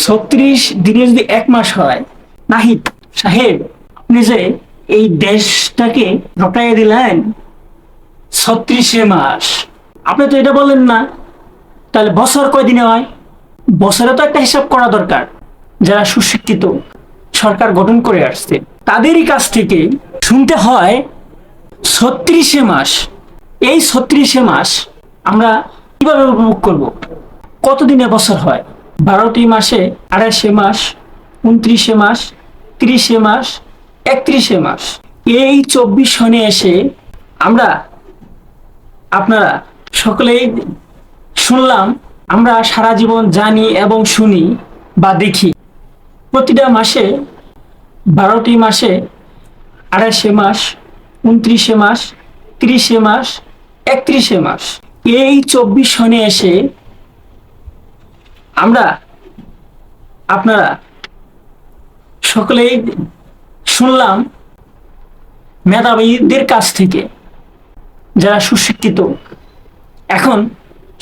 36 দিনে যদি 1 মাস হয়, নাহিদ সাহেব, আপনি যে এই দেশটাকে রটাইয়া দিলেন 36 মাস, আপনি তো এটা বলেন না। তাহলে বছর কয়দিনে হয়? বছরে তো একটা হিসাব করা দরকার। যারা সুশিক্ষিত, সরকার গঠন করে আসছে, তাদেরই কাছ থেকে শুনতে হয় 36 মাস। এই 36 মাস আমরা কিভাবে উপভোগ করব? কতদিনে বছর হয়? 12টি মাসে 28 মাস, 29 মাস, 30 মাস, 31 মাস। এই 24 সনে এসে আমরা, আপনারা সকলেই শুনলাম, আমরা সারা জীবন জানি এবং শুনি বা দেখি প্রতিটা মাসে, 12টি মাসে 28 মাস, 29 মাস, 30 মাস, 31 মাস। এই 24 সনে এসে আমরা, আপনারা সকলেই শুনলাম মেধাবীদের কাছ থেকে, যারা সুশিক্ষিত, এখন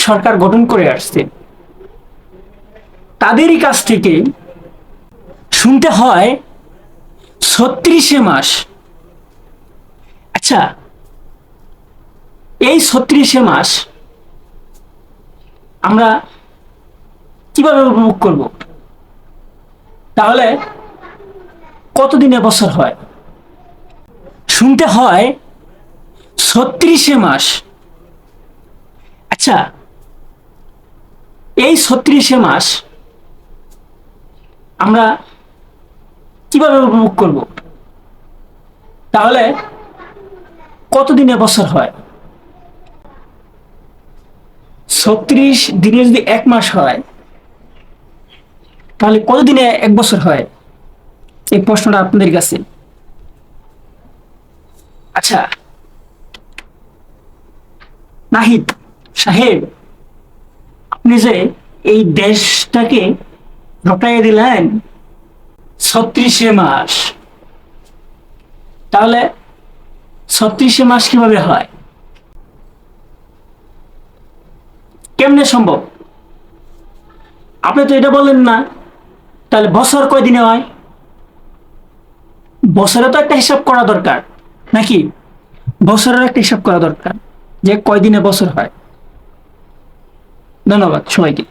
সরকার গঠন করে আসছে, তাদেরই কাছ থেকে শুনতে হয় 36 মাস। আচ্ছা, এই 36 মাস আমরা কিভাবে উপভোগ করব? তাহলে কতদিনে বছর হয়? শুনতে হয় 36 মাস। আচ্ছা, এই 36 মাস আমরা কিভাবে উপভোগ করব? তাহলে কতদিনে বছর হয়? 36 দিনে যদি 1 মাস হয়, তাহলে কতদিনে 1 বছর হয়? এই প্রশ্নটা আপনাদের কাছে। আচ্ছা নাহিদ সাহেব, আপনি যে এই দেশটাকে রটাইয়া দিলেন 36 মাস, তাহলে 36 মাস কিভাবে হয়? কেমনে সম্ভব? আপনি তো এটা বলেন না। তাহলে বছর কয়দিনে হয়? বছরে তো একটা হিসাব করা দরকার, নাকি? বছরের একটা হিসাব করা দরকার যে কয়দিনে বছর হয়। ধন্যবাদ সবাইকে।